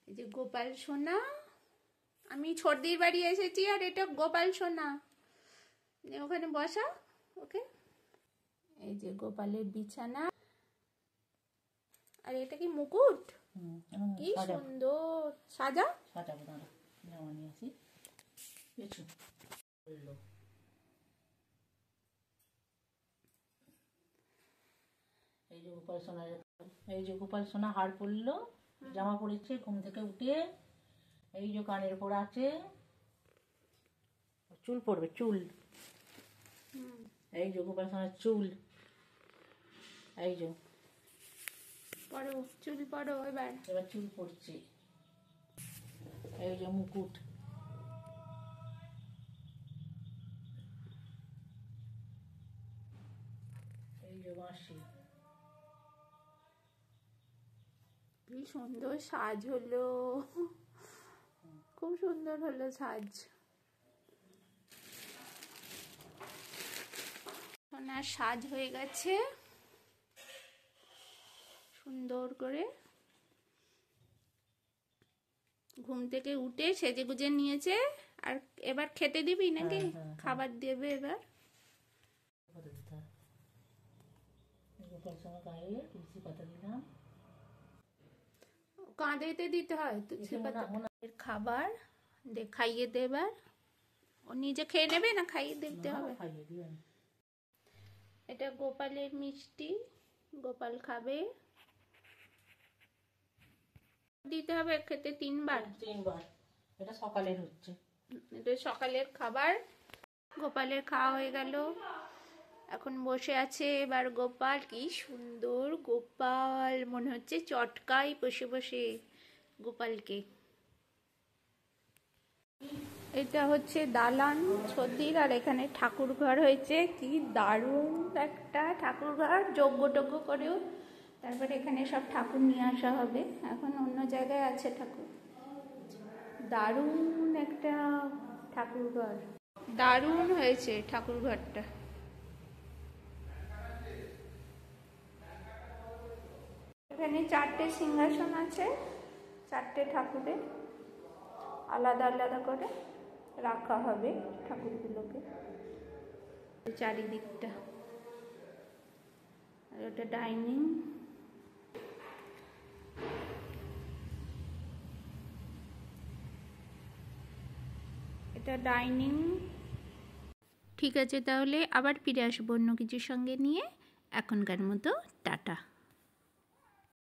এই যে গোপাল সোনা, আমি ছোটদির বাড়ি এসেছি আর এটা গোপাল সোনা, ওখানে বসা। ওকে, এই যে গোপালের বিছানা, আর এটা কি মুকুট, কি সুন্দর সাজা। এই যে গোপাল সোনা, এই যে গোপাল সোনা হার পরলো, জামা পরেছে ঘুম থেকে উঠে। এই যে কানের পর আছে, চুল পড়বে চুল। এই যে গোপাল সোনার চুল, এই যে পড়ো চুল পড়ো, এবার চুল পড়ছে। এই যে মুকুট, এই যে বাঁশি। কি সুন্দর সাজ হলো, খুব সুন্দর হলো সাজ। সোনার সাজ হয়ে গেছে সুন্দর করে। ঘুম থেকে উঠে সেজে গুজে নিয়েছে, আর এবার খেতে দিবি নাকি? খাবার দেবে এবার। তুলসী পাতা দিলাম, কাঁদেতে দিতে হয় তুলসী পাতা। খাবার খাইয়ে দে এবার। ও নিজে খেয়ে নেবে না খাইয়ে দিতে হবে? এটা গোপালের মিষ্টি, গোপাল খাবে। দিতে হবে খেতে 3 বার। এটা সকালের হচ্ছে, এটা সকালের খাবার। গোপালের খাওয়া হয়ে গেল, এখন বসে আছে এবার গোপাল। কি সুন্দর গোপাল, মনে হচ্ছে চটকাই বসে বসে গোপালকে। এটা হচ্ছে দালান ছদ্দির, আর এখানে ঠাকুর ঘর হয়েছে। কি দারুণ একটা ঠাকুর ঘর, যজ্ঞ টজ্ঞ করেও তারপরে এখানে সব ঠাকুর নিয়ে আসা হবে। এখন অন্য জায়গায় আছে ঠাকুর। দারুণ একটা ঠাকুর ঘর, দারুণ হয়েছে ঠাকুর ঘরটা। এখানে 4টে সিংহাসন আছে, 4টে ঠাকুরের আলাদা আলাদা করে রাখা হবে ঠাকুরগুলোকে চারিদিকটা। আর ওটা ডাইনিং। এটা ডাইনিং। ঠিক আছে, তাহলে আবার ফিরে আসবো অন্য কিছুর সঙ্গে নিয়ে। এখনকার মতো টাটা।